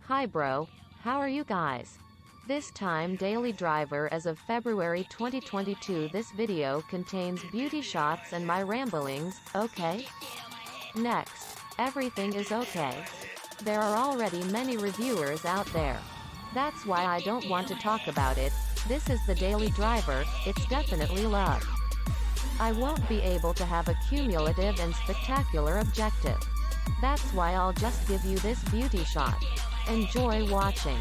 Hi bro, how are you guys? This time daily driver as of February 2022. This video contains beauty shots and my ramblings, okay? Next, everything is okay. There are already many reviewers out there. That's why I don't want to talk about it. This is the daily driver, it's definitely love. I won't be able to have a cumulative and spectacular objective. That's why I'll just give you this beauty shot. Enjoy watching.